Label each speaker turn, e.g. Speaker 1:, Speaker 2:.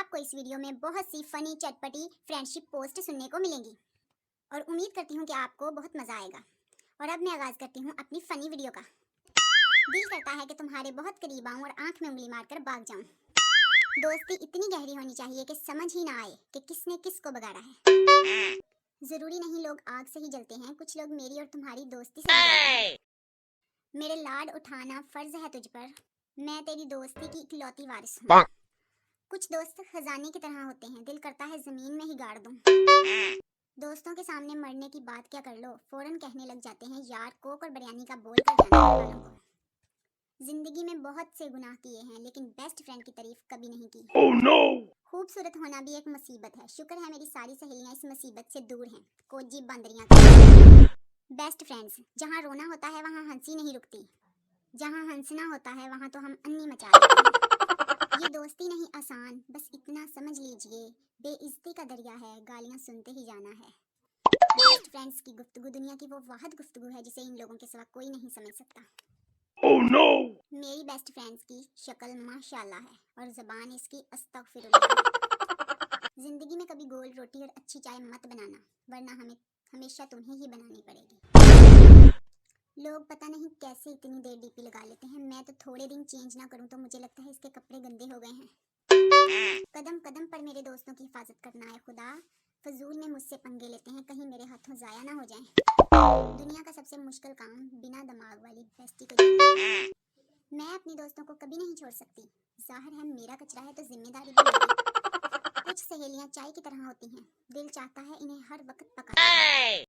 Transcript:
Speaker 1: आपको इस वीडियो में बहुत सी फनी चटपटी फ्रेंडशिप पोस्ट सुनने को मिलेंगी और उम्मीद करती हूँ कि आपको बहुत मजा आएगा। और अब मैं आगाज करती हूँ अपनी फनी वीडियो का। दिल करता है कि तुम्हारे बहुत करीब आऊं और आंख में उंगली मारकर भाग जाऊं। दोस्ती इतनी गहरी होनी चाहिए कि समझ ही ना आए कि किसने किसको बगाड़ा है। जरूरी नहीं लोग आग से ही जलते हैं, कुछ लोग मेरी और तुम्हारी दोस्ती से जलते हैं। मेरे लाड उठाना फर्ज है तुझ पर, मैं तेरी दोस्ती की इकलौती वारिस हूँ। कुछ दोस्त खजाने की तरह होते हैं, दिल करता है जमीन में ही गाड़ दूं। दोस्तों के सामने मरने की बात क्या कर लो, फौरन कहने लग जाते हैं यार कोक और बिरयानी का बोल कर जाना घर वालों को। जिंदगी में बहुत से गुनाह किए हैं लेकिन बेस्ट फ्रेंड की तारीफ कभी नहीं की।
Speaker 2: Oh no!
Speaker 1: खूबसूरत होना भी एक मुसीबत है, शुक्र है मेरी सारी सहेलियां इस मुसीबत से दूर हैं। कोजी बंदरियां। बेस्ट फ्रेंड्स, जहाँ रोना होता है वहाँ हंसी नहीं रुकती, जहाँ हंसना होता है वहाँ तो हम अन्नी मचा देते हैं। ये दोस्ती नहीं आसान, बस इतना समझ लीजिए बेइज्जती का दरिया है, गालियां सुनते ही जाना है। बेस्ट फ्रेंड्स की गुफ्तगू दुनिया की वो वाहिद गुफ्तगू है जिसे इन लोगों के सिवा कोई नहीं समझ सकता।
Speaker 2: Oh no!
Speaker 1: मेरी बेस्ट फ्रेंड्स की शक्ल माशाल्लाह है और ज़बान इसकी अस्तगफिरुल्लाह। जिंदगी में कभी गोल रोटी और अच्छी चाय मत बनाना, वरना हमें हमेशा तुम्हें ही बनानी पड़ेगी। लोग पता नहीं कैसे इतनी देर डीपी लगा लेते हैं, मैं तो थोड़े दिन चेंज ना करूं तो मुझे लगता है इसके कपड़े गंदे हो गए हैं। कदम कदम पर मेरे दोस्तों की हिफाजत करना है खुदा, फजूल में मुझसे पंगे लेते हैं, कहीं मेरे हाथों जाया ना हो जाएं। दुनिया का सबसे मुश्किल काम बिना दिमाग वाली बेस्टी को जीना। मैं अपने दोस्तों को कभी नहीं छोड़ सकती, जाहिर है मेरा कचरा है तो जिम्मेदारी भी मेरी। कुछ सहेलियां चाय की तरह होती हैं, दिल चाहता है इन्हें हर वक्त पकाते रहें।